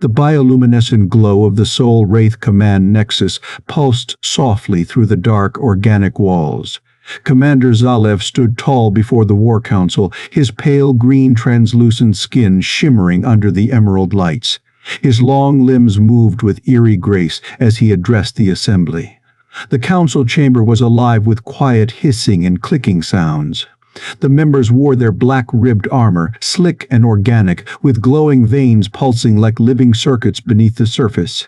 The bioluminescent glow of the Soul Wraith command nexus pulsed softly through the dark organic walls. Commander Zalev stood tall before the War Council, his pale green translucent skin shimmering under the emerald lights. His long limbs moved with eerie grace as he addressed the assembly. The council chamber was alive with quiet hissing and clicking sounds. The members wore their black-ribbed armor, slick and organic, with glowing veins pulsing like living circuits beneath the surface.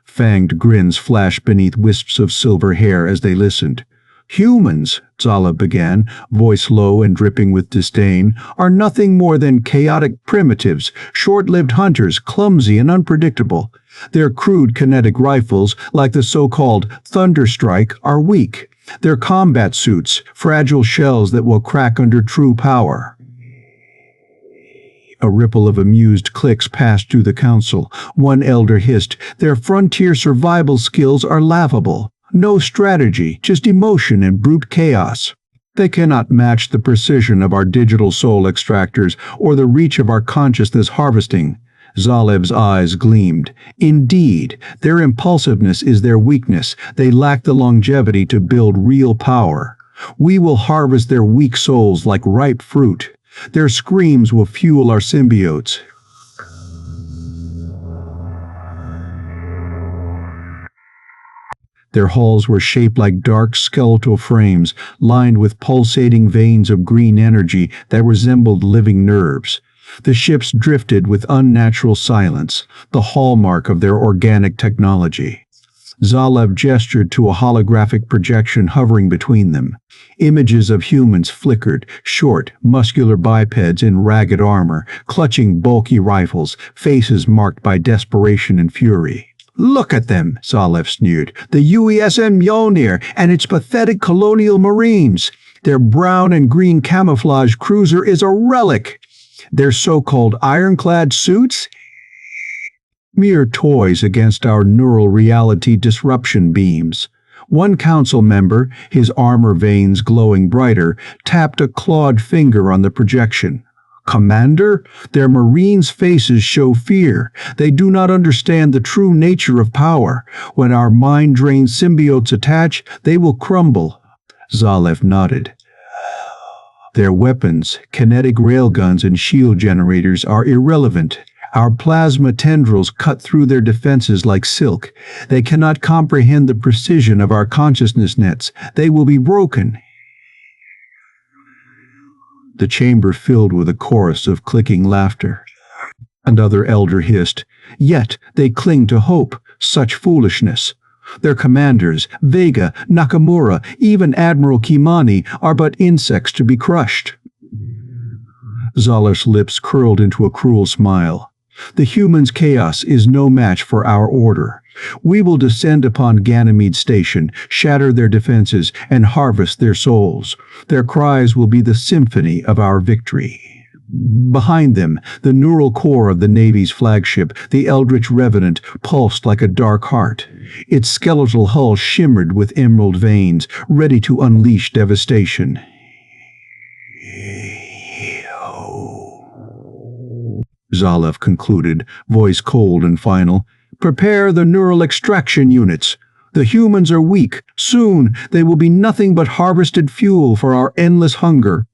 Fanged grins flashed beneath wisps of silver hair as they listened. "Humans," Zalev began, voice low and dripping with disdain, "are nothing more than chaotic primitives, short-lived hunters, clumsy and unpredictable. Their crude kinetic rifles, like the so-called Thunderstrike, are weak. Their combat suits, fragile shells that will crack under true power." A ripple of amused clicks passed through the council. One elder hissed, "Their frontier survival skills are laughable. No strategy, just emotion and brute chaos. They cannot match the precision of our digital soul extractors or the reach of our consciousness harvesting." Zalev's eyes gleamed. "Indeed, their impulsiveness is their weakness. They lack the longevity to build real power. We will harvest their weak souls like ripe fruit. Their screams will fuel our symbiotes." Their hulls were shaped like dark skeletal frames, lined with pulsating veins of green energy that resembled living nerves. The ships drifted with unnatural silence, the hallmark of their organic technology. Zalev gestured to a holographic projection hovering between them. Images of humans flickered, short, muscular bipeds in ragged armor, clutching bulky rifles, faces marked by desperation and fury. "Look at them," Zalev sneered. "The UESN Mjolnir and its pathetic Colonial Marines. Their brown and green camouflage cruiser is a relic. Their so-called ironclad suits? Mere toys against our neural reality disruption beams." One council member, his armor veins glowing brighter, tapped a clawed finger on the projection. "Commander, their Marines' faces show fear. They do not understand the true nature of power. When our mind-drained symbiotes attach, they will crumble." Zalev nodded. "Their weapons, kinetic railguns and shield generators, are irrelevant. Our plasma tendrils cut through their defenses like silk. They cannot comprehend the precision of our consciousness nets. They will be broken." The chamber filled with a chorus of clicking laughter. Another elder hissed, "Yet they cling to hope. Such foolishness. Their commanders, Vega, Nakamura, even Admiral Kimani, are but insects to be crushed." Zalev's lips curled into a cruel smile. "The humans' chaos is no match for our order. We will descend upon Ganymede Station, shatter their defenses, and harvest their souls. Their cries will be the symphony of our victory." Behind them, the neural core of the Navy's flagship, the Eldritch Revenant, pulsed like a dark heart. Its skeletal hull shimmered with emerald veins, ready to unleash devastation. Zalev concluded, voice cold and final. "Prepare the neural extraction units. The humans are weak. Soon they will be nothing but harvested fuel for our endless hunger."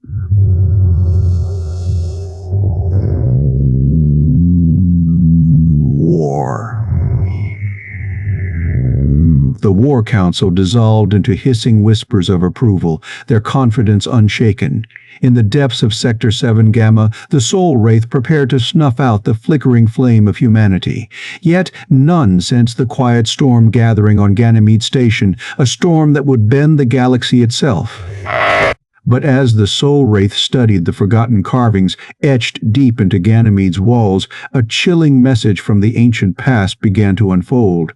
War. The War Council dissolved into hissing whispers of approval, their confidence unshaken. In the depths of Sector 7 Gamma, the Soul Wraith prepared to snuff out the flickering flame of humanity. Yet none sensed the quiet storm gathering on Ganymede Station, a storm that would bend the galaxy itself. But as the Soul Wraith studied the forgotten carvings etched deep into Ganymede's walls, a chilling message from the ancient past began to unfold.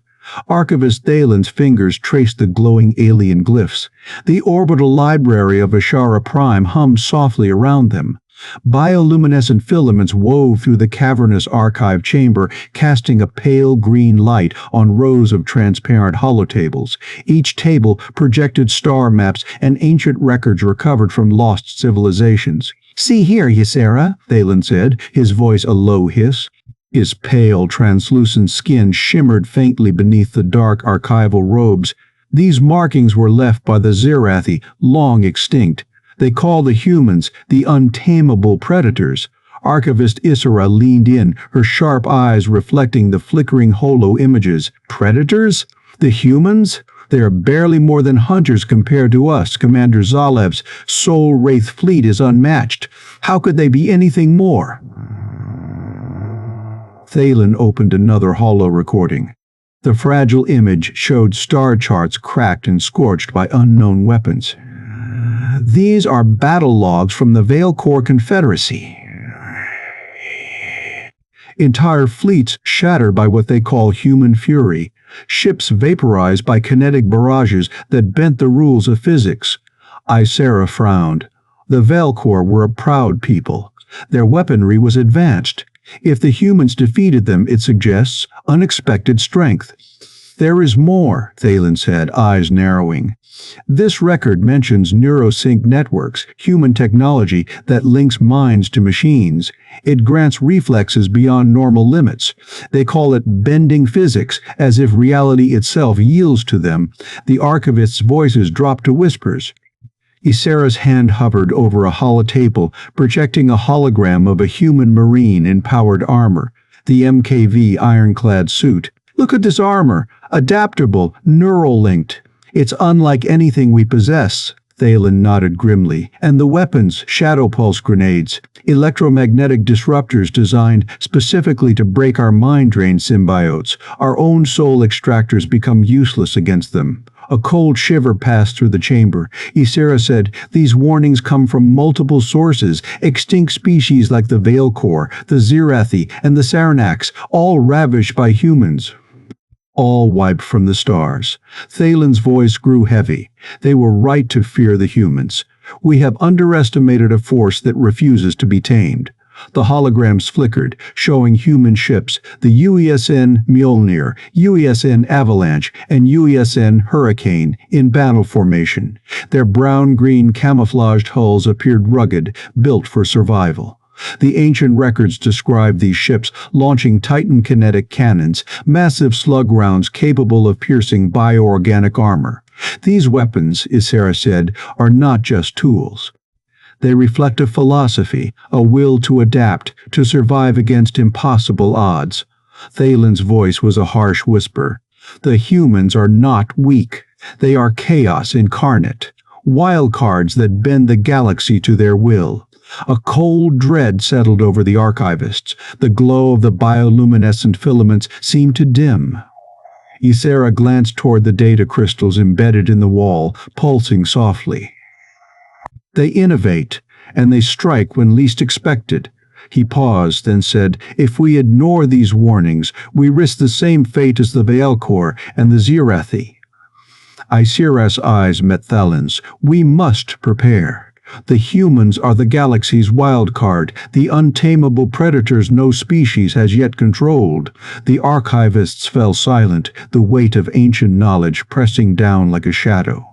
Archivist Thalen's fingers traced the glowing alien glyphs. The orbital library of Ashara Prime hummed softly around them. Bioluminescent filaments wove through the cavernous archive chamber, casting a pale green light on rows of transparent holotables. Each table projected star maps and ancient records recovered from lost civilizations. "See here, Ysera," Thalen said, his voice a low hiss. His pale, translucent skin shimmered faintly beneath the dark archival robes. These markings were left by the Zirathi, long extinct. They call the humans the untamable predators. Archivist Isra leaned in, her sharp eyes reflecting the flickering holo images. Predators? The humans? They are barely more than hunters compared to us. Commander Zalev's Soul Wraith fleet is unmatched. How could they be anything more? Thalen opened another holo recording. The fragile image showed star charts cracked and scorched by unknown weapons. These are battle logs from the Veil Corps Confederacy. Entire fleets shattered by what they call human fury. Ships vaporized by kinetic barrages that bent the rules of physics. Ysera frowned. The Veil Corps were a proud people. Their weaponry was advanced. If the humans defeated them, it suggests unexpected strength. There is more, Thalen said, eyes narrowing. This record mentions NeuroSync networks, human technology that links minds to machines. It grants reflexes beyond normal limits. They call it bending physics, as if reality itself yields to them. The archivist's voices dropped to whispers. Isera's hand hovered over a holotable, projecting a hologram of a human marine in powered armor, the MKV ironclad suit. Look at this armor, adaptable, neural-linked. It's unlike anything we possess. Thalen nodded grimly. And the weapons, shadow pulse grenades, electromagnetic disruptors designed specifically to break our mind-drained symbiotes. Our own soul extractors become useless against them. A cold shiver passed through the chamber. Isera said, these warnings come from multiple sources, extinct species like the Veil Corps, the Zirathi, and the Saranaks, all ravished by humans. All wiped from the stars. Thalen's voice grew heavy. They were right to fear the humans. We have underestimated a force that refuses to be tamed. The holograms flickered, showing human ships, the UESN Mjolnir, UESN Avalanche, and UESN Hurricane, in battle formation. Their brown-green camouflaged hulls appeared rugged, built for survival. The ancient records describe these ships launching Titan kinetic cannons, massive slug rounds capable of piercing bioorganic armor. These weapons, Isera said, are not just tools. They reflect a philosophy, a will to adapt, to survive against impossible odds. Thalen's voice was a harsh whisper. The humans are not weak. They are chaos incarnate. Wild cards that bend the galaxy to their will. A cold dread settled over the archivists. The glow of the bioluminescent filaments seemed to dim. Isera glanced toward the data crystals embedded in the wall, pulsing softly. They innovate, and they strike when least expected. He paused, then said, if we ignore these warnings, we risk the same fate as the Veil Corps and the Zirathi. Isera's eyes met Thalen's. We must prepare. The humans are the galaxy's wild card, the untamable predators no species has yet controlled. The archivists fell silent, the weight of ancient knowledge pressing down like a shadow.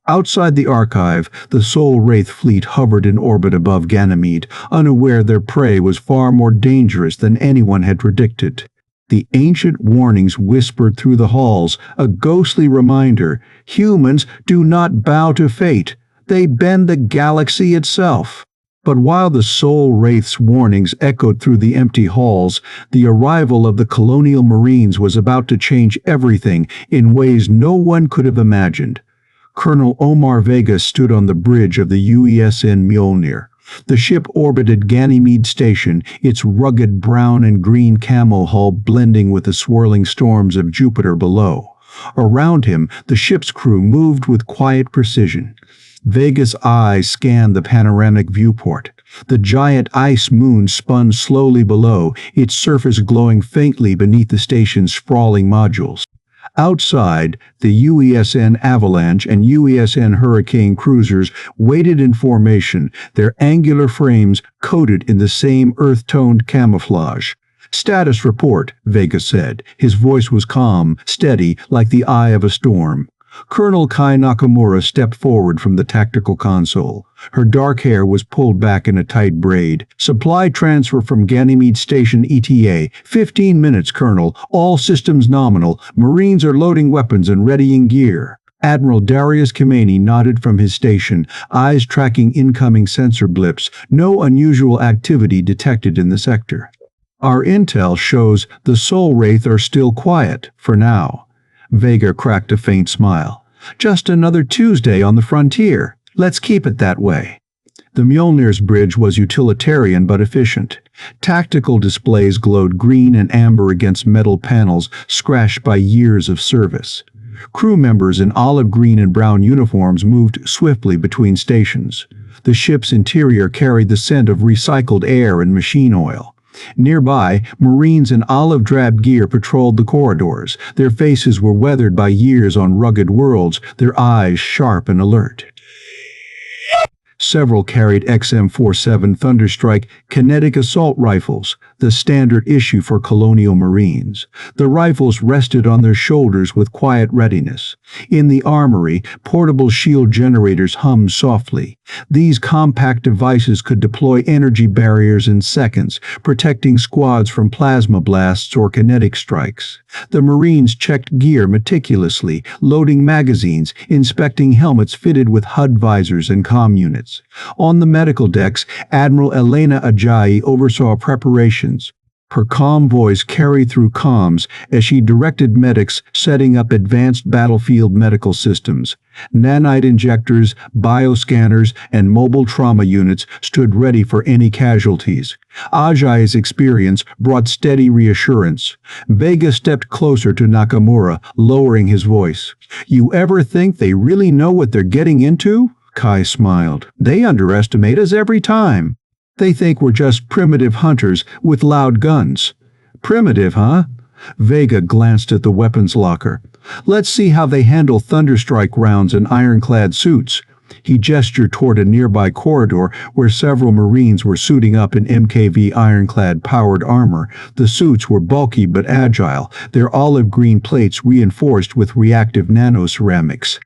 Outside the archive, the Soul Wraith fleet hovered in orbit above Ganymede, unaware their prey was far more dangerous than anyone had predicted. The ancient warnings whispered through the halls, a ghostly reminder, humans do not bow to fate, they bend the galaxy itself. But while the Soul Wraith's warnings echoed through the empty halls, the arrival of the Colonial Marines was about to change everything in ways no one could have imagined. Colonel Omar Vega stood on the bridge of the UESN Mjolnir. The ship orbited Ganymede Station, its rugged brown and green camo hull blending with the swirling storms of Jupiter below. Around him, the ship's crew moved with quiet precision. Vega's eyes scanned the panoramic viewport. The giant ice moon spun slowly below, its surface glowing faintly beneath the station's sprawling modules. Outside, the UESN Avalanche and UESN Hurricane cruisers waited in formation, their angular frames coated in the same earth-toned camouflage. Status report, Vega said. His voice was calm, steady, like the eye of a storm. Colonel Kai Nakamura stepped forward from the tactical console. Her dark hair was pulled back in a tight braid. Supply transfer from Ganymede Station ETA. 15 minutes, Colonel. All systems nominal. Marines are loading weapons and readying gear. Admiral Darius Khamenei nodded from his station, eyes tracking incoming sensor blips. No unusual activity detected in the sector. Our intel shows the Soul Wraith are still quiet, for now. Vega cracked a faint smile. Just another Tuesday on the frontier. Let's keep it that way. The Mjolnir's bridge was utilitarian but efficient. Tactical displays glowed green and amber against metal panels scratched by years of service. Crew members in olive green and brown uniforms moved swiftly between stations. The ship's interior carried the scent of recycled air and machine oil. Nearby, Marines in olive drab gear patrolled the corridors. Their faces were weathered by years on rugged worlds, their eyes sharp and alert. Several carried XM-47 Thunderstrike kinetic assault rifles, the standard issue for Colonial Marines. The rifles rested on their shoulders with quiet readiness. In the armory, portable shield generators hummed softly. These compact devices could deploy energy barriers in seconds, protecting squads from plasma blasts or kinetic strikes. The Marines checked gear meticulously, loading magazines, inspecting helmets fitted with HUD visors and comm units. On the medical decks, Admiral Elena Ajayi oversaw preparations. Her calm voice carried through comms as she directed medics setting up advanced battlefield medical systems. Nanite injectors, bioscanners, and mobile trauma units stood ready for any casualties. Ajayi's experience brought steady reassurance. Vega stepped closer to Nakamura, lowering his voice. "You ever think they really know what they're getting into?" Kai smiled. "They underestimate us every time. They think we're just primitive hunters with loud guns." "Primitive, huh?" Vega glanced at the weapons locker. "Let's see how they handle Thunderstrike rounds in ironclad suits." He gestured toward a nearby corridor where several Marines were suiting up in MKV ironclad-powered armor. The suits were bulky but agile, their olive green plates reinforced with reactive nanoceramics.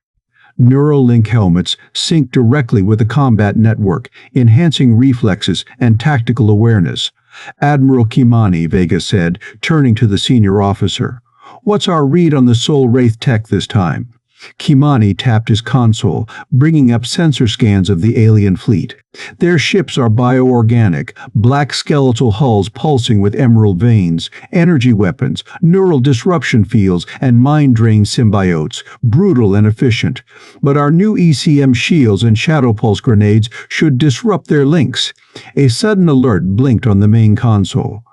NeuroLink helmets sync directly with the combat network, enhancing reflexes and tactical awareness. "Admiral Khamenei," Vega said, turning to the senior officer. "What's our read on the Soul Wraith tech this time?" Khamenei tapped his console, bringing up sensor scans of the alien fleet. Their ships are bioorganic, black skeletal hulls pulsing with emerald veins, energy weapons, neural disruption fields, and mind-drain symbiotes, brutal and efficient. But our new ECM shields and shadow pulse grenades should disrupt their links. A sudden alert blinked on the main console.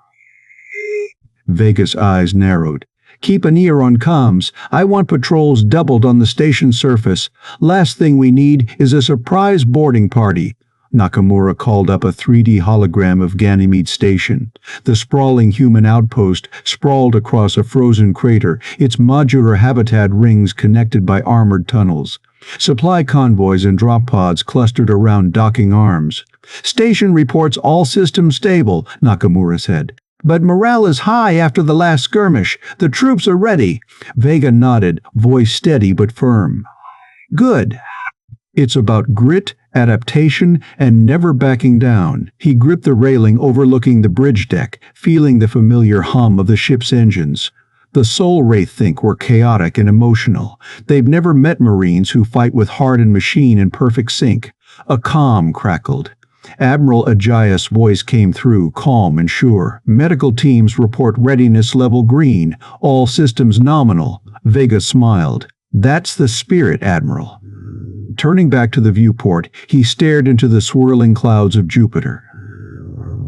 Vega's eyes narrowed. "Keep an ear on comms. I want patrols doubled on the station surface. Last thing we need is a surprise boarding party." Nakamura called up a 3D hologram of Ganymede Station. The sprawling human outpost sprawled across a frozen crater, its modular habitat rings connected by armored tunnels. Supply convoys and drop pods clustered around docking arms. "Station reports all systems stable," Nakamura said. "But morale is high after the last skirmish. The troops are ready." Vega nodded, voice steady but firm. "Good. It's about grit, adaptation, and never backing down." He gripped the railing overlooking the bridge deck, feeling the familiar hum of the ship's engines. The Soul Wraith think we're chaotic and emotional. They've never met Marines who fight with heart and machine in perfect sync. A comm crackled. Admiral Ajayi's voice came through, calm and sure. "Medical teams report readiness level green. All systems nominal." Vega smiled. "That's the spirit, Admiral." Turning back to the viewport, he stared into the swirling clouds of Jupiter.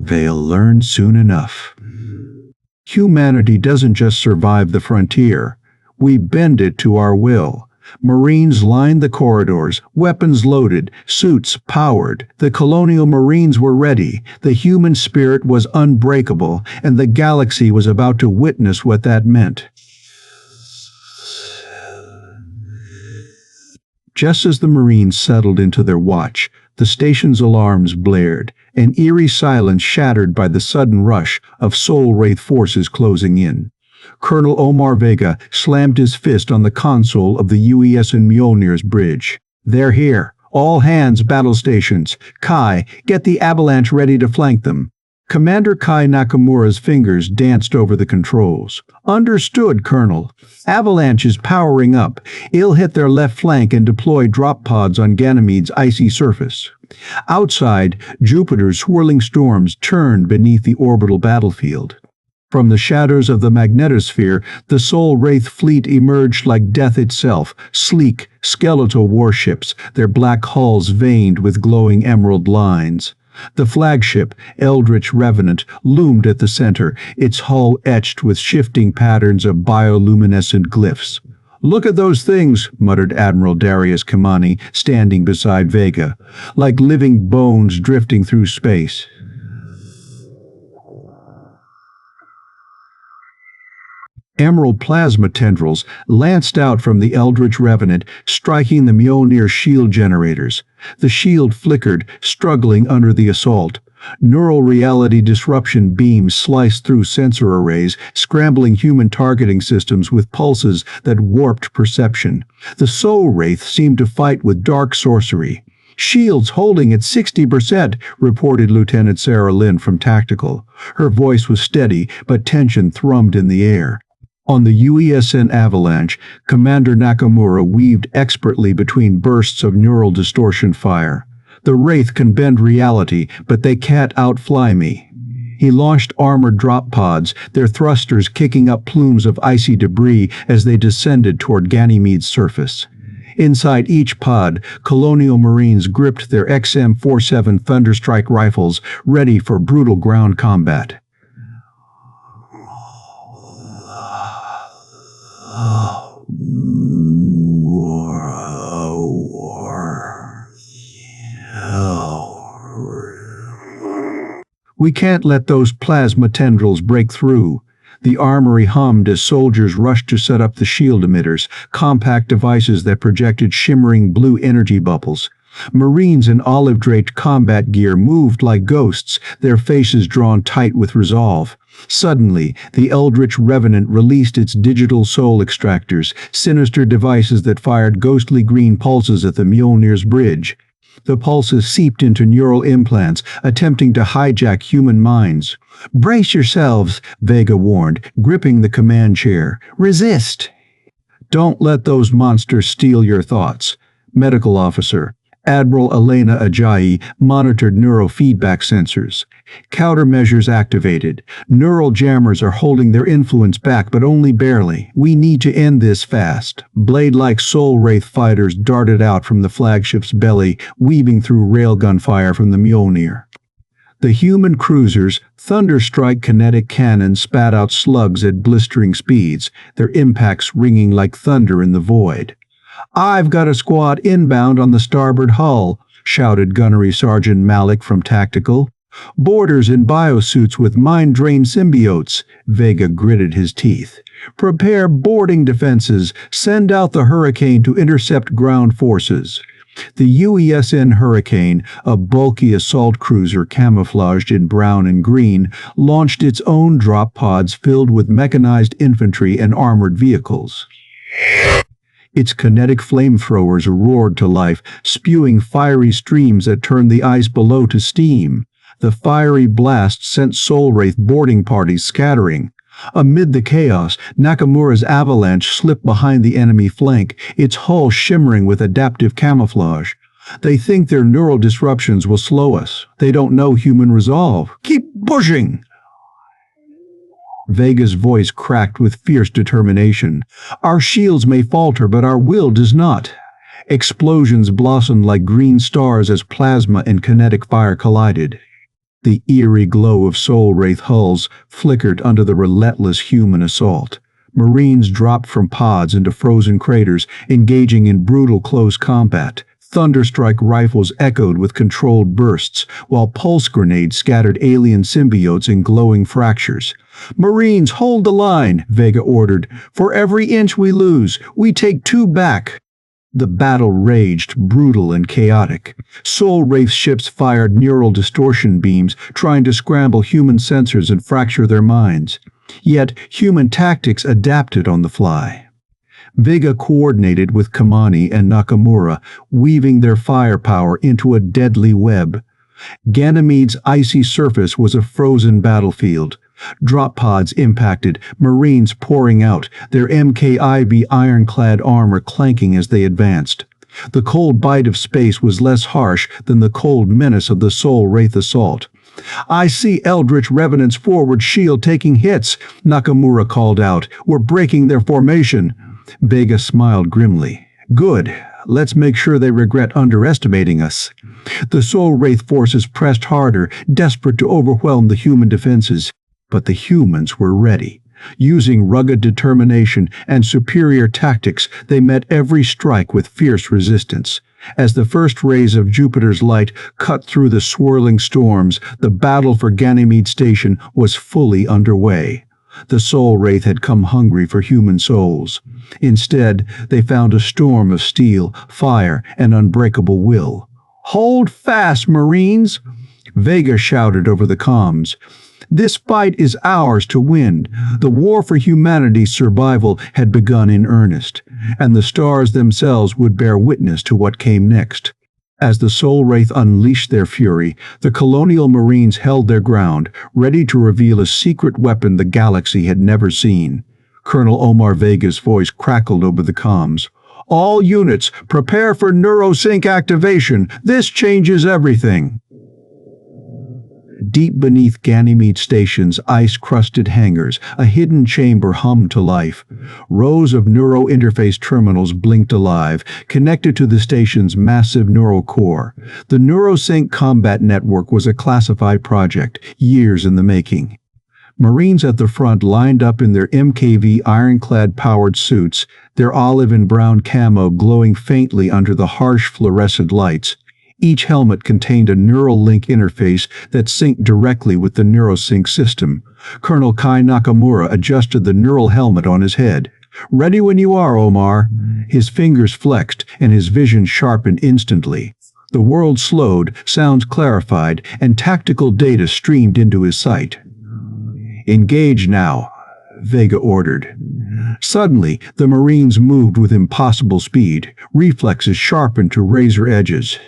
"They'll learn soon enough. Humanity doesn't just survive the frontier. We bend it to our will." Marines lined the corridors, weapons loaded, suits powered. The Colonial Marines were ready. The human spirit was unbreakable, and the galaxy was about to witness what that meant. Just as the Marines settled into their watch, the station's alarms blared, an eerie silence shattered by the sudden rush of Soul Wraith forces closing in. Colonel Omar Vega slammed his fist on the console of the UESN Mjolnir's bridge. "They're here. All hands battle stations. Kai, get the avalanche ready to flank them." Commander Kai Nakamura's fingers danced over the controls. "Understood, Colonel. Avalanche is powering up. It'll hit their left flank and deploy drop pods on Ganymede's icy surface." Outside, Jupiter's swirling storms turned beneath the orbital battlefield. From the shadows of the magnetosphere, the Soul Wraith fleet emerged like death itself, sleek, skeletal warships, their black hulls veined with glowing emerald lines. The flagship, Eldritch Revenant, loomed at the center, its hull etched with shifting patterns of bioluminescent glyphs. "Look at those things," muttered Admiral Darius Kamani, standing beside Vega, "like living bones drifting through space." Emerald plasma tendrils lanced out from the Eldritch Revenant, striking the Mjolnir shield generators. The shield flickered, struggling under the assault. Neural reality disruption beams sliced through sensor arrays, scrambling human targeting systems with pulses that warped perception. The Soul Wraith seemed to fight with dark sorcery. "Shields holding at 60%, reported Lieutenant Sarah Lynn from Tactical. Her voice was steady, but tension thrummed in the air. On the UESN Avalanche, Commander Nakamura weaved expertly between bursts of neural distortion fire. "The Wraith can bend reality, but they can't outfly me." He launched armored drop pods, their thrusters kicking up plumes of icy debris as they descended toward Ganymede's surface. Inside each pod, Colonial Marines gripped their XM-47 Thunderstrike rifles, ready for brutal ground combat. "We can't let those plasma tendrils break through." The armory hummed as soldiers rushed to set up the shield emitters, compact devices that projected shimmering blue energy bubbles. Marines in olive-draped combat gear moved like ghosts, their faces drawn tight with resolve. Suddenly, the Eldritch Revenant released its digital soul extractors, sinister devices that fired ghostly green pulses at the Mjolnir's bridge. The pulses seeped into neural implants, attempting to hijack human minds. "Brace yourselves," Vega warned, gripping the command chair. "Resist." "Don't let those monsters steal your thoughts." Medical officer Admiral Elena Ajayi monitored neurofeedback sensors. "Countermeasures activated. Neural jammers are holding their influence back, but only barely. We need to end this fast." Blade-like Soul Wraith fighters darted out from the flagship's belly, weaving through railgun fire from the Mjolnir. The human cruisers' Thunderstrike kinetic cannons spat out slugs at blistering speeds, their impacts ringing like thunder in the void. "I've got a squad inbound on the starboard hull," shouted Gunnery Sergeant Malik from Tactical. "Boarders in biosuits with mind-drained symbiotes," Vega gritted his teeth. "Prepare boarding defenses. Send out the Hurricane to intercept ground forces." The UESN Hurricane, a bulky assault cruiser camouflaged in brown and green, launched its own drop pods filled with mechanized infantry and armored vehicles. Its kinetic flamethrowers roared to life, spewing fiery streams that turned the ice below to steam. The fiery blast sent Soul Wraith boarding parties scattering. Amid the chaos, Nakamura's avalanche slipped behind the enemy flank, its hull shimmering with adaptive camouflage. "They think their neural disruptions will slow us. They don't know human resolve. Keep pushing!" Vega's voice cracked with fierce determination. "Our shields may falter, but our will does not." Explosions blossomed like green stars as plasma and kinetic fire collided. The eerie glow of Soul Wraith hulls flickered under the relentless human assault. Marines dropped from pods into frozen craters, engaging in brutal close combat. Thunderstrike rifles echoed with controlled bursts, while pulse grenades scattered alien symbiotes in glowing fractures. "Marines, hold the line," Vega ordered. "For every inch we lose, we take 2 back." The battle raged, brutal and chaotic. Soul Wraith ships fired neural distortion beams, trying to scramble human sensors and fracture their minds. Yet human tactics adapted on the fly. Vega coordinated with Kamani and Nakamura, weaving their firepower into a deadly web. Ganymede's icy surface was a frozen battlefield. Drop pods impacted, Marines pouring out, their MKIV ironclad armor clanking as they advanced. The cold bite of space was less harsh than the cold menace of the Soul Wraith assault. "I see Eldritch Revenant's forward shield taking hits," Nakamura called out. "We're breaking their formation." Vega smiled grimly. "Good. Let's make sure they regret underestimating us." The Soul Wraith forces pressed harder, desperate to overwhelm the human defenses. But the humans were ready. Using rugged determination and superior tactics, they met every strike with fierce resistance. As the first rays of Jupiter's light cut through the swirling storms, the battle for Ganymede Station was fully underway. The Soul Wraith had come hungry for human souls. Instead, they found a storm of steel, fire, and unbreakable will. "Hold fast, Marines!" Vega shouted over the comms. "This fight is ours to win." The war for humanity's survival had begun in earnest, and the stars themselves would bear witness to what came next. As the Soul Wraith unleashed their fury, the Colonial Marines held their ground, ready to reveal a secret weapon the galaxy had never seen. Colonel Omar Vega's voice crackled over the comms. "All units, prepare for NeuroSync activation. This changes everything." Deep beneath Ganymede Station's ice-crusted hangars, a hidden chamber hummed to life. Rows of neuro-interface terminals blinked alive, connected to the station's massive neural core. The NeuroSync Combat Network was a classified project, years in the making. Marines at the front lined up in their MKV ironclad-powered suits, their olive and brown camo glowing faintly under the harsh fluorescent lights. Each helmet contained a neural link interface that synced directly with the NeuroSync system. Colonel Kai Nakamura adjusted the neural helmet on his head. "Ready when you are, Omar." His fingers flexed, and his vision sharpened instantly. The world slowed, sounds clarified, and tactical data streamed into his sight. "Engage now," Vega ordered. Suddenly, the Marines moved with impossible speed, reflexes sharpened to razor edges.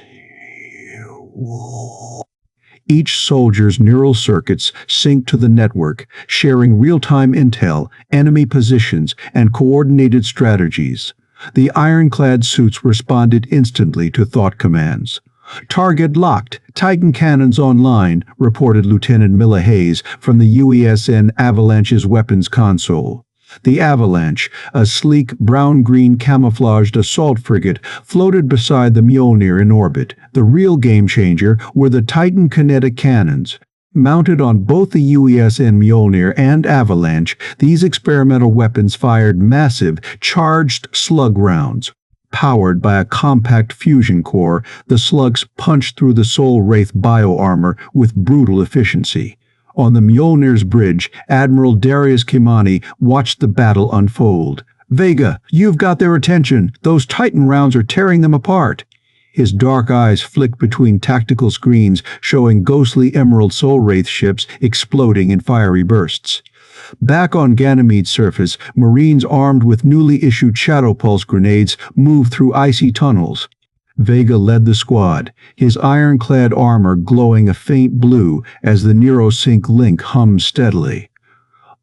Each soldier's neural circuits synced to the network, sharing real-time intel, enemy positions, and coordinated strategies. The ironclad suits responded instantly to thought commands. "Target locked, Titan cannons online," reported Lieutenant Milla Hayes from the UESN Avalanche's weapons console. The Avalanche, a sleek brown-green camouflaged assault frigate, floated beside the Mjolnir in orbit. The real game-changer were the Titan kinetic cannons. Mounted on both the UESN Mjolnir and Avalanche, these experimental weapons fired massive, charged slug rounds. Powered by a compact fusion core, the slugs punched through the Soul Wraith bioarmor with brutal efficiency. On the Mjolnir's bridge, Admiral Darius Kimani watched the battle unfold. "Vega, you've got their attention. Those Titan rounds are tearing them apart." His dark eyes flicked between tactical screens showing ghostly Emerald Soul Wraith ships exploding in fiery bursts. Back on Ganymede's surface, Marines armed with newly issued Shadow Pulse grenades moved through icy tunnels. Vega led the squad, his ironclad armor glowing a faint blue as the NeuroSync link hummed steadily.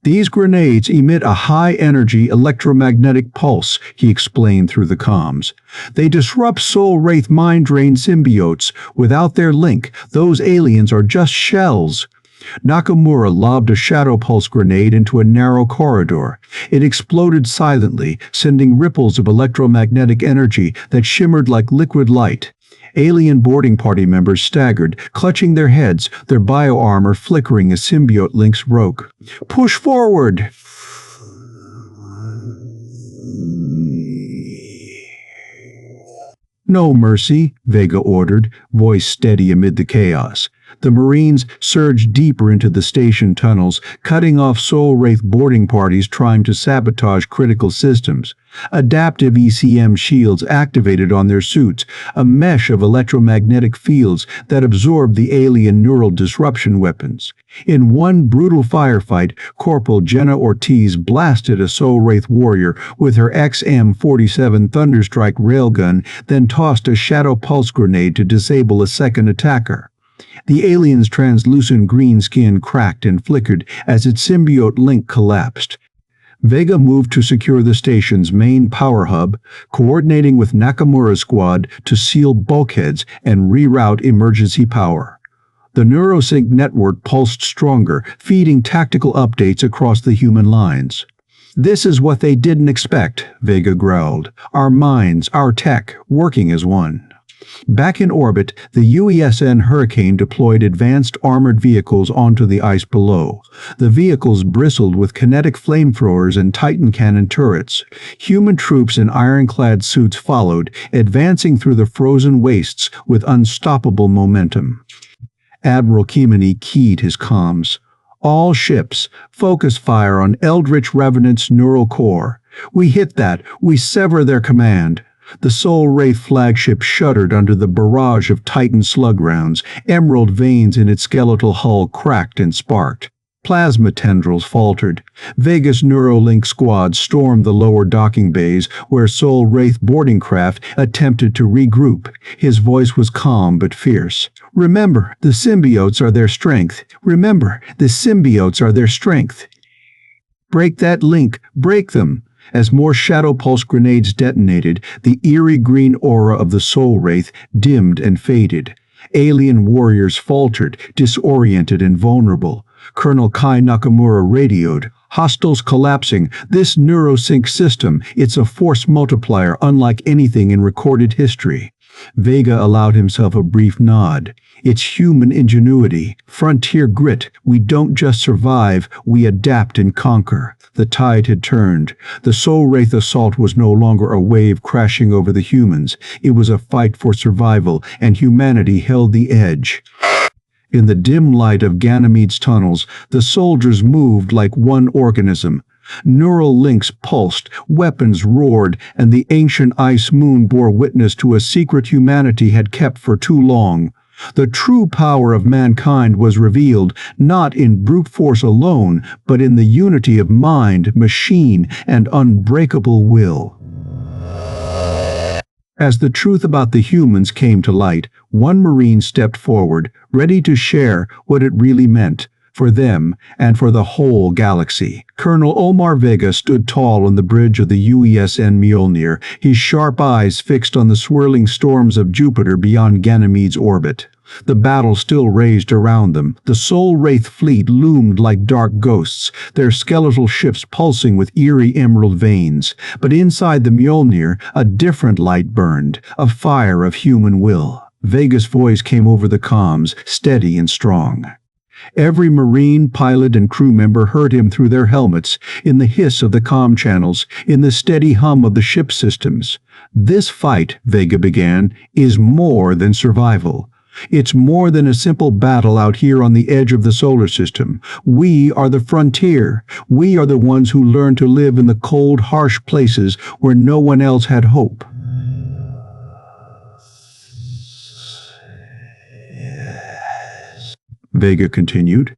"These grenades emit a high-energy electromagnetic pulse," he explained through the comms. "They disrupt Soul Wraith mind-drain symbiotes. Without their link, those aliens are just shells." Nakamura lobbed a Shadow Pulse grenade into a narrow corridor. It exploded silently, sending ripples of electromagnetic energy that shimmered like liquid light. Alien boarding party members staggered, clutching their heads, their bioarmor flickering as symbiote links broke. "Push forward!" "No mercy," Vega ordered, voice steady amid the chaos. The Marines surged deeper into the station tunnels, cutting off Soul Wraith boarding parties trying to sabotage critical systems. Adaptive ECM shields activated on their suits, a mesh of electromagnetic fields that absorbed the alien neural disruption weapons. In one brutal firefight, Corporal Jenna Ortiz blasted a Soul Wraith warrior with her XM-47 Thunderstrike railgun, then tossed a shadow pulse grenade to disable a second attacker. The alien's translucent green skin cracked and flickered as its symbiote link collapsed. Vega moved to secure the station's main power hub, coordinating with Nakamura's squad to seal bulkheads and reroute emergency power. The NeuroSync network pulsed stronger, feeding tactical updates across the human lines. "This is what they didn't expect," Vega growled. "Our minds, our tech, working as one." Back in orbit, the UESN Hurricane deployed advanced armored vehicles onto the ice below. The vehicles bristled with kinetic flamethrowers and Titan cannon turrets. Human troops in ironclad suits followed, advancing through the frozen wastes with unstoppable momentum. Admiral Kimini keyed his comms. "All ships, focus fire on Eldritch Revenant's neural core. We hit that, we sever their command." The Soul Wraith flagship shuddered under the barrage of Titan slug rounds. Emerald veins in its skeletal hull cracked and sparked. Plasma tendrils faltered. Vega's Neurolink squad stormed the lower docking bays where Soul Wraith boarding craft attempted to regroup. His voice was calm but fierce. "Remember, the symbiotes are their strength. Remember, the symbiotes are their strength. Break that link. Break them." As more shadow pulse grenades detonated, the eerie green aura of the Soul Wraith dimmed and faded. Alien warriors faltered, disoriented and vulnerable. Colonel Kai Nakamura radioed, "Hostiles collapsing. This NeuroSync system, it's a force multiplier unlike anything in recorded history." Vega allowed himself a brief nod. "It's human ingenuity, frontier grit. We don't just survive, we adapt and conquer." The tide had turned. The Soul Wraith assault was no longer a wave crashing over the humans. It was a fight for survival, and humanity held the edge. In the dim light of Ganymede's tunnels, the soldiers moved like one organism. Neural links pulsed, weapons roared, and the ancient ice moon bore witness to a secret humanity had kept for too long. The true power of mankind was revealed not in brute force alone, but in the unity of mind, machine, and unbreakable will. As the truth about the humans came to light, one Marine stepped forward, ready to share what it really meant for them and for the whole galaxy. Colonel Omar Vega stood tall on the bridge of the UESN Mjolnir, his sharp eyes fixed on the swirling storms of Jupiter beyond Ganymede's orbit. The battle still raged around them. The Soul Wraith fleet loomed like dark ghosts, their skeletal ships pulsing with eerie emerald veins. But inside the Mjolnir, a different light burned, a fire of human will. Vega's voice came over the comms, steady and strong. Every Marine, pilot, and crew member heard him through their helmets, in the hiss of the comm channels, in the steady hum of the ship systems. "This fight," Vega began, "is more than survival. It's more than a simple battle out here on the edge of the solar system. We are the frontier. We are the ones who learned to live in the cold, harsh places where no one else had hope." Vega continued.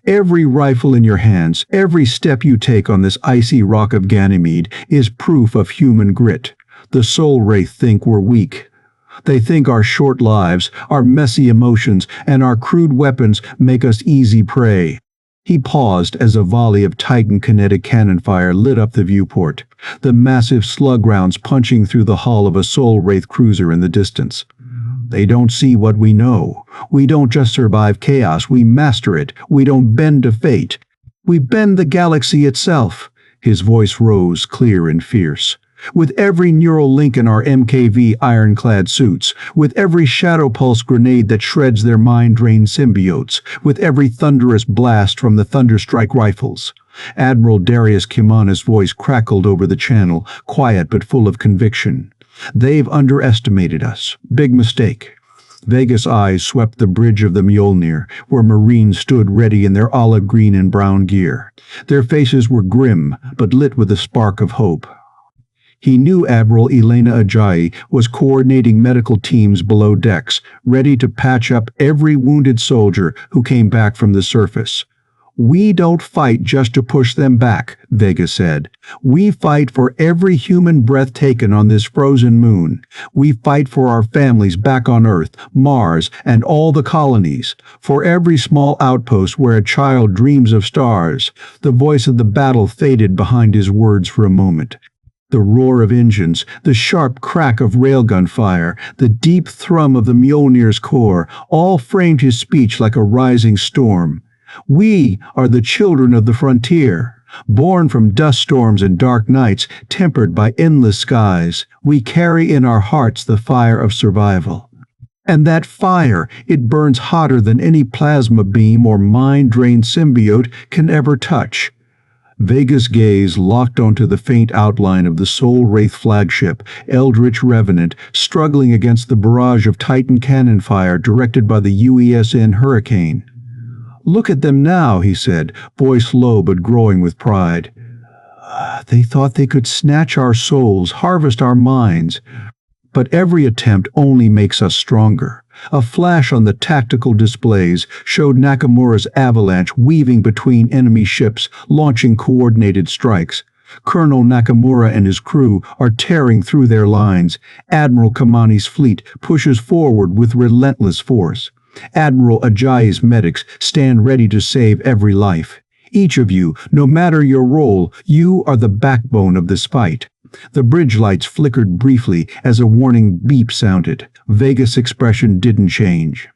"Every rifle in your hands, every step you take on this icy rock of Ganymede is proof of human grit. The Soul Wraith think we're weak. They think our short lives, our messy emotions, and our crude weapons make us easy prey." He paused as a volley of Titan kinetic cannon fire lit up the viewport, the massive slug rounds punching through the hull of a Soul Wraith cruiser in the distance. "They don't see what we know. We don't just survive chaos, we master it. We don't bend to fate. We bend the galaxy itself." His voice rose, clear and fierce. "With every neural link in our MKV ironclad suits, with every shadow pulse grenade that shreds their mind-drained symbiotes, with every thunderous blast from the Thunderstrike rifles." Admiral Darius Kimana's voice crackled over the channel, quiet but full of conviction. "They've underestimated us. Big mistake. Vega's eyes swept the bridge of the Mjolnir, where Marines stood ready in their olive green and brown gear. Their faces were grim, but lit with a spark of hope. He knew Admiral Elena Ajayi was coordinating medical teams below decks, ready to patch up every wounded soldier who came back from the surface. "We don't fight just to push them back," Vega said. "We fight for every human breath taken on this frozen moon. We fight for our families back on Earth, Mars, and all the colonies. For every small outpost where a child dreams of stars." The voice of the battle faded behind his words for a moment. The roar of engines, the sharp crack of railgun fire, the deep thrum of the Mjolnir's core, all framed his speech like a rising storm. "We are the children of the frontier, born from dust storms and dark nights, tempered by endless skies. We carry in our hearts the fire of survival. And that fire, it burns hotter than any plasma beam or mind-drained symbiote can ever touch." Vega's gaze locked onto the faint outline of the Soul Wraith flagship, Eldritch Revenant, struggling against the barrage of Titan cannon fire directed by the UESN Hurricane. "Look at them now," he said, voice low but growing with pride. "They thought they could snatch our souls, harvest our minds. But every attempt only makes us stronger." A flash on the tactical displays showed Nakamura's avalanche weaving between enemy ships, launching coordinated strikes. Colonel Nakamura and his crew are tearing through their lines. Admiral Kamani's fleet pushes forward with relentless force. Admiral Ajayi's medics stand ready to save every life. Each of you, no matter your role, you are the backbone of this fight. The bridge lights flickered briefly as a warning beep sounded. Vega's expression didn't change.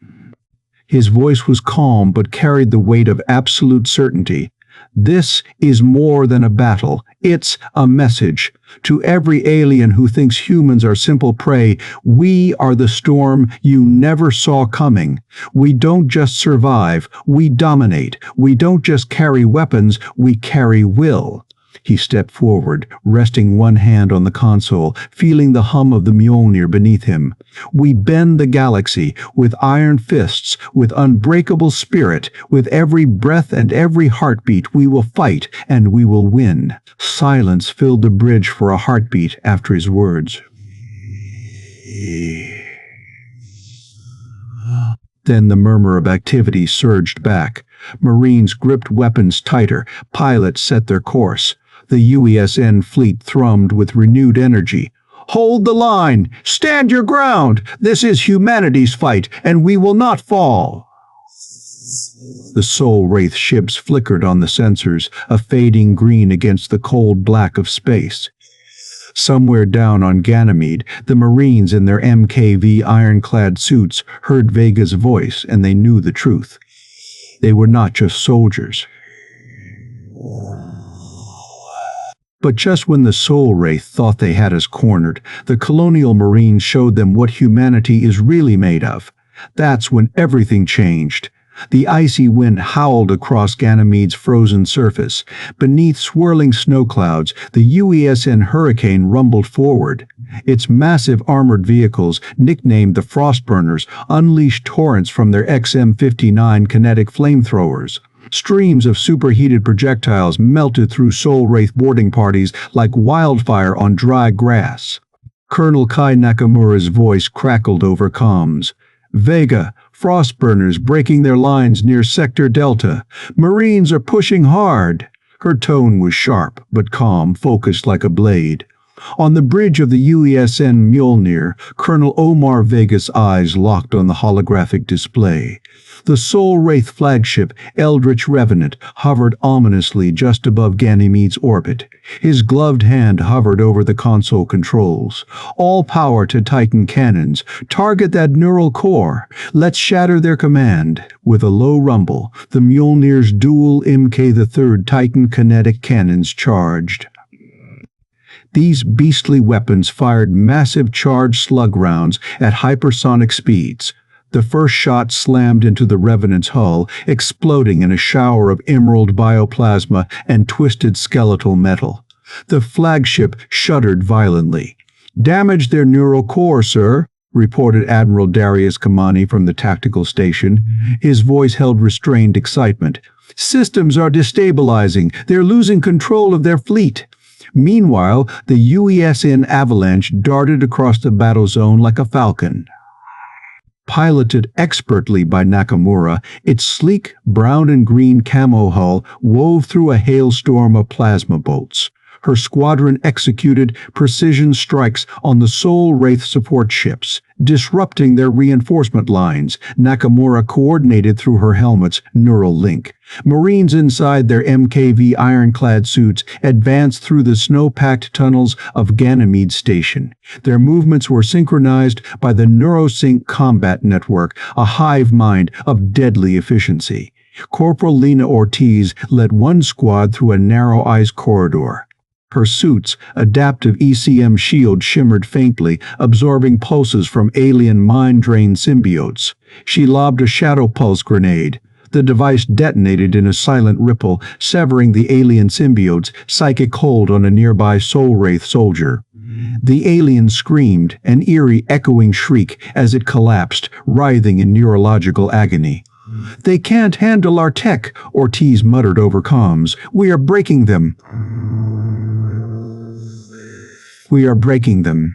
His voice was calm but carried the weight of absolute certainty. "This is more than a battle. It's a message. To every alien who thinks humans are simple prey, we are the storm you never saw coming. We don't just survive, we dominate. We don't just carry weapons, we carry will." He stepped forward, resting one hand on the console, feeling the hum of the Mjolnir beneath him. "We bend the galaxy with iron fists, with unbreakable spirit. With every breath and every heartbeat we will fight, and we will win." Silence filled the bridge for a heartbeat after his words. Then the murmur of activity surged back. Marines gripped weapons tighter. Pilots set their course. The UESN fleet thrummed with renewed energy. "Hold the line! Stand your ground! This is humanity's fight, and we will not fall!" The Soul Wraith ships flickered on the sensors, a fading green against the cold black of space. Somewhere down on Ganymede, the Marines in their MKV ironclad suits heard Vega's voice, and they knew the truth. They were not just soldiers. But just when the Soul Wraith thought they had us cornered, the Colonial Marines showed them what humanity is really made of. That's when everything changed. The icy wind howled across Ganymede's frozen surface. Beneath swirling snow clouds, the UESN Hurricane rumbled forward. Its massive armored vehicles, nicknamed the Frostburners, unleashed torrents from their XM-59 kinetic flamethrowers. Streams of superheated projectiles melted through Soul Wraith boarding parties like wildfire on dry grass. Colonel Kai Nakamura's voice crackled over comms. "Vega, Frostburners breaking their lines near Sector Delta. Marines are pushing hard." Her tone was sharp, but calm, focused like a blade. On the bridge of the UESN Mjolnir, Colonel Omar Vega's eyes locked on the holographic display. The Soul Wraith flagship, Eldritch Revenant, hovered ominously just above Ganymede's orbit. His gloved hand hovered over the console controls. "All power to Titan cannons. Target that neural core. Let's shatter their command." With a low rumble, the Mjolnir's dual Mk3 Titan kinetic cannons charged. These beastly weapons fired massive charged slug rounds at hypersonic speeds. The first shot slammed into the Revenant's hull, exploding in a shower of emerald bioplasma and twisted skeletal metal. The flagship shuddered violently. "Damage their neural core, sir." reported Admiral Darius Kamani from the tactical station. His voice held restrained excitement. Systems are destabilizing. They're losing control of their fleet. Meanwhile, the UESN Avalanche darted across the battle zone like a falcon. Piloted expertly by Nakamura, its sleek brown and green camo hull wove through a hailstorm of plasma bolts. Her squadron executed precision strikes on the Soul Wraith support ships, disrupting their reinforcement lines. Nakamura coordinated through her helmet's neural link. Marines inside their MKV ironclad suits advanced through the snow-packed tunnels of Ganymede Station. Their movements were synchronized by the NeuroSync Combat Network, a hive mind of deadly efficiency. Corporal Lena Ortiz led one squad through a narrow ice corridor. Her suit's adaptive ECM shield shimmered faintly, absorbing pulses from alien mind-drained symbiotes. She lobbed a shadow pulse grenade. The device detonated in a silent ripple, severing the alien symbiote's psychic hold on a nearby Soul Wraith soldier. The alien screamed, an eerie, echoing shriek as it collapsed, writhing in neurological agony. "They can't handle our tech," Ortiz muttered over comms. "We are breaking them. We are breaking them."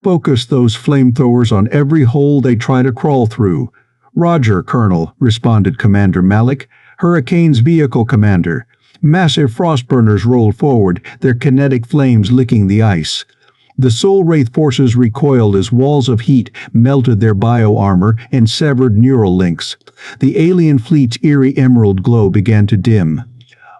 "Focus those flamethrowers on every hole they try to crawl through." "Roger, Colonel," responded Commander Malik, Hurricane's vehicle commander. Massive frostburners rolled forward, their kinetic flames licking the ice. The Soul Wraith forces recoiled as walls of heat melted their bio-armor and severed neural links. The alien fleet's eerie emerald glow began to dim.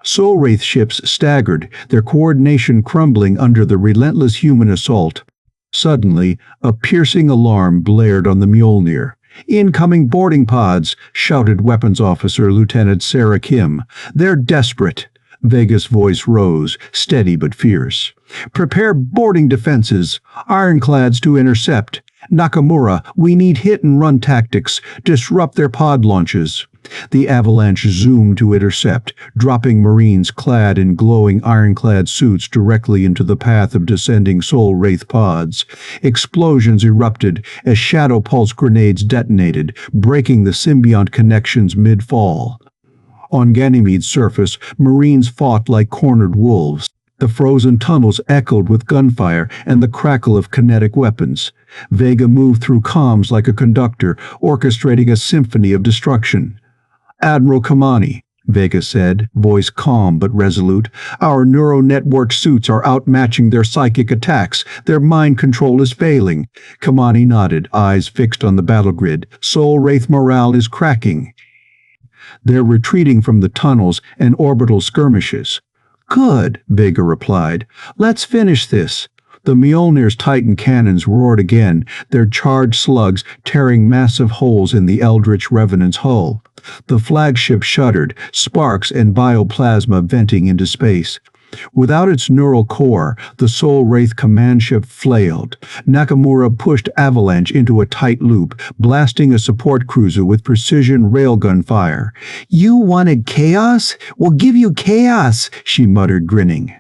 Soul Wraith ships staggered, their coordination crumbling under the relentless human assault. Suddenly, a piercing alarm blared on the Mjolnir. "Incoming boarding pods," shouted Weapons Officer Lieutenant Sarah Kim. "They're desperate." Vega's voice rose, steady but fierce. "Prepare boarding defenses. Ironclads to intercept. Nakamura, we need hit-and-run tactics. Disrupt their pod launches." The Avalanche zoomed to intercept, dropping Marines clad in glowing ironclad suits directly into the path of descending Soul Wraith pods. Explosions erupted as shadow pulse grenades detonated, breaking the symbiont connections mid-fall. On Ganymede's surface, Marines fought like cornered wolves. The frozen tunnels echoed with gunfire and the crackle of kinetic weapons. Vega moved through comms like a conductor, orchestrating a symphony of destruction. "Admiral Kamani," Vega said, voice calm but resolute, "our neuro-network suits are outmatching their psychic attacks. Their mind control is failing." Kamani nodded, eyes fixed on the battle grid. "Soul Wraith morale is cracking. They're retreating from the tunnels and orbital skirmishes." "Good," Vega replied. "Let's finish this." The Mjolnir's Titan cannons roared again, their charged slugs tearing massive holes in the Eldritch Revenant's hull. The flagship shuddered, sparks and bioplasma venting into space. Without its neural core, the Soul Wraith command ship flailed. Nakamura pushed Avalanche into a tight loop, blasting a support cruiser with precision railgun fire. "You wanted chaos? We'll give you chaos," she muttered, grinning.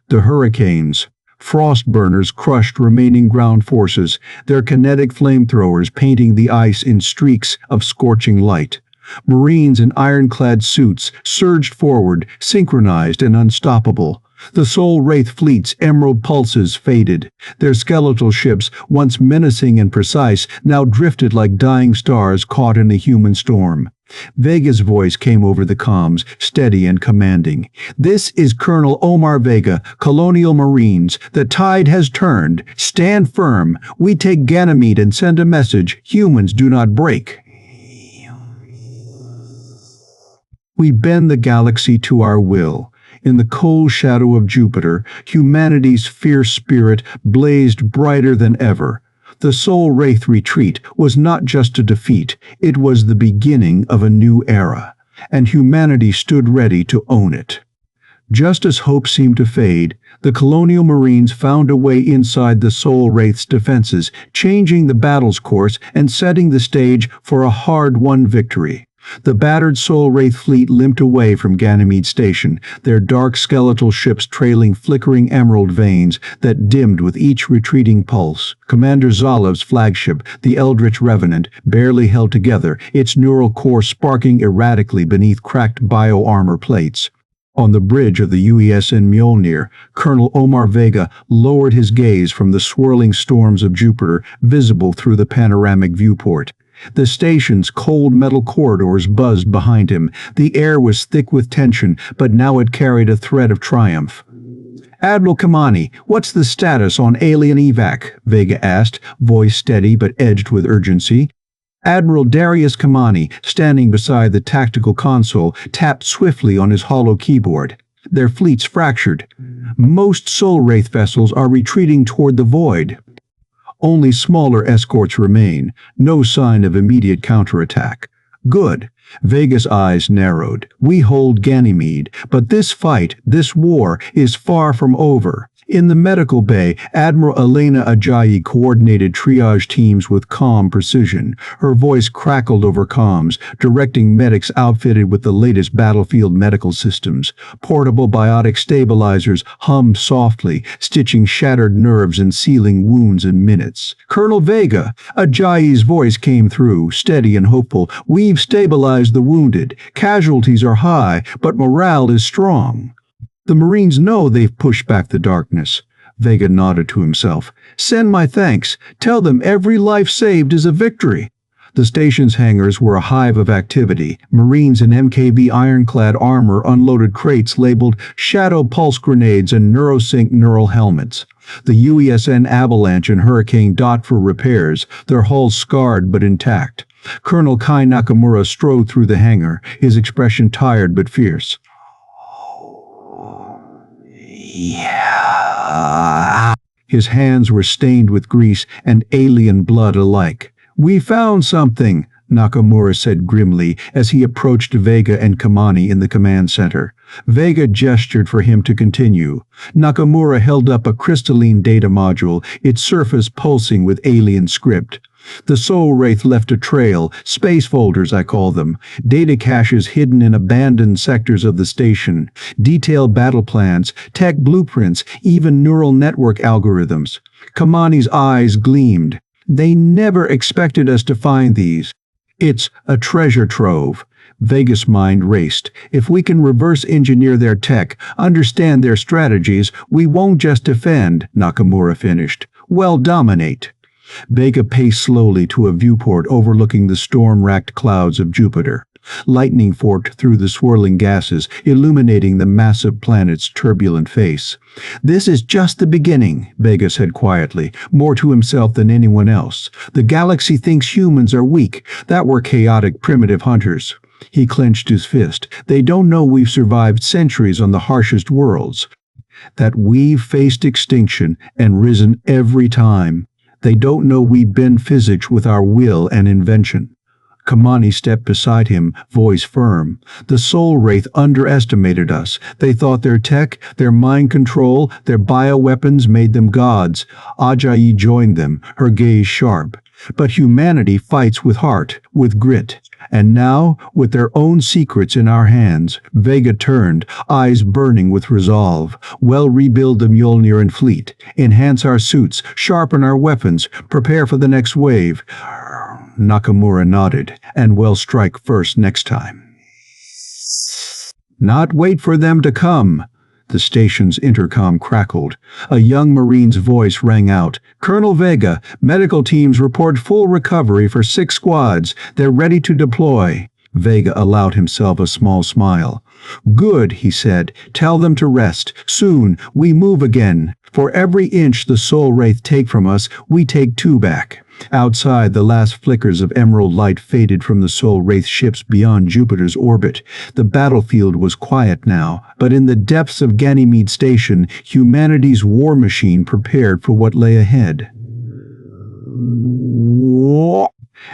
The Hurricanes. Frostburners crushed remaining ground forces, their kinetic flamethrowers painting the ice in streaks of scorching light. Marines in ironclad suits surged forward, synchronized and unstoppable. The Soul Wraith fleet's emerald pulses faded. Their skeletal ships, once menacing and precise, now drifted like dying stars caught in a human storm. Vega's voice came over the comms, steady and commanding. "This is Colonel Omar Vega, Colonial Marines. The tide has turned. Stand firm. We take Ganymede and send a message. Humans do not break. We bend the galaxy to our will." In the cold shadow of Jupiter, humanity's fierce spirit blazed brighter than ever. The Soul Wraith retreat was not just a defeat, it was the beginning of a new era, and humanity stood ready to own it. Just as hope seemed to fade, the Colonial Marines found a way inside the Soul Wraith's defenses, changing the battle's course and setting the stage for a hard-won victory. The battered Soul Wraith fleet limped away from Ganymede Station, their dark skeletal ships trailing flickering emerald veins that dimmed with each retreating pulse. Commander Zalev's flagship, the Eldritch Revenant, barely held together, its neural core sparking erratically beneath cracked bio-armor plates. On the bridge of the UESN Mjolnir, Colonel Omar Vega lowered his gaze from the swirling storms of Jupiter visible through the panoramic viewport. The station's cold metal corridors buzzed behind him. The air was thick with tension, but now it carried a thread of triumph. "Admiral Kamani, what's the status on alien evac?" Vega asked, voice steady but edged with urgency. Admiral Darius Kamani, standing beside the tactical console, tapped swiftly on his hollow keyboard. "Their fleet's fractured. Most Soul Wraith vessels are retreating toward the void. Only smaller escorts remain, no sign of immediate counterattack." "Good." Vega's eyes narrowed. "We hold Ganymede, but this fight, this war, is far from over." In the medical bay, Admiral Elena Ajayi coordinated triage teams with calm precision. Her voice crackled over comms, directing medics outfitted with the latest battlefield medical systems. Portable biotic stabilizers hummed softly, stitching shattered nerves and sealing wounds in minutes. "Colonel Vega," Ajayi's voice came through, steady and hopeful. "We've stabilized the wounded. Casualties are high, but morale is strong. The Marines know they've pushed back the darkness." Vega nodded to himself. "Send my thanks. Tell them every life saved is a victory." The station's hangars were a hive of activity. Marines in MKB ironclad armor unloaded crates labeled Shadow Pulse grenades and NeuroSync neural helmets. The UESN Avalanche and Hurricane Dot for repairs, their hulls scarred but intact. Colonel Kai Nakamura strode through the hangar, his expression tired but fierce. "Yeah." His hands were stained with grease and alien blood alike. "We found something," Nakamura said grimly as he approached Vega and Kamani in the command center. Vega gestured for him to continue. Nakamura held up a crystalline data module, its surface pulsing with alien script. "The Soul Wraith left a trail, space folders I call them, data caches hidden in abandoned sectors of the station, detailed battle plans, tech blueprints, even neural network algorithms." Kamani's eyes gleamed. "They never expected us to find these. It's a treasure trove." Vega's mind raced. "If we can reverse engineer their tech, understand their strategies, we won't just defend," Nakamura finished. "We'll dominate." Vega paced slowly to a viewport overlooking the storm-racked clouds of Jupiter. Lightning forked through the swirling gases, illuminating the massive planet's turbulent face. "This is just the beginning," Vega said quietly, more to himself than anyone else. "The galaxy thinks humans are weak, that we're chaotic, primitive hunters." He clenched his fist. "They don't know we've survived centuries on the harshest worlds, that we've faced extinction and risen every time. They don't know we bend physics with our will and invention." Kamani stepped beside him, voice firm. "The Soul Wraith underestimated us. They thought their tech, their mind control, their bioweapons made them gods." Ajayi joined them, her gaze sharp. "But humanity fights with heart, with grit. And now, with their own secrets in our hands," Vega turned, eyes burning with resolve. "We'll rebuild the Mjolnir and fleet, enhance our suits, sharpen our weapons, prepare for the next wave." Nakamura nodded. "And we'll strike first next time. Not wait for them to come." The station's intercom crackled. A young Marine's voice rang out. "Colonel Vega, medical teams report full recovery for 6 squads. They're ready to deploy." Vega allowed himself a small smile. "Good," he said. "Tell them to rest. Soon, we move again. For every inch the Soul Wraith take from us, we take 2 back." Outside, the last flickers of emerald light faded from the Soul Wraith ships beyond Jupiter's orbit. The battlefield was quiet now, but in the depths of Ganymede Station, humanity's war machine prepared for what lay ahead.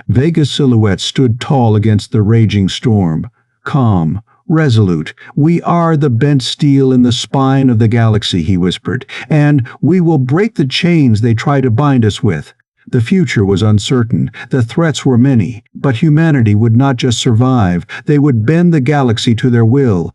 Vega's silhouette stood tall against the raging storm. Calm, resolute. "We are the bent steel in the spine of the galaxy," he whispered, "and we will break the chains they try to bind us with." The future was uncertain, the threats were many, but humanity would not just survive, they would bend the galaxy to their will,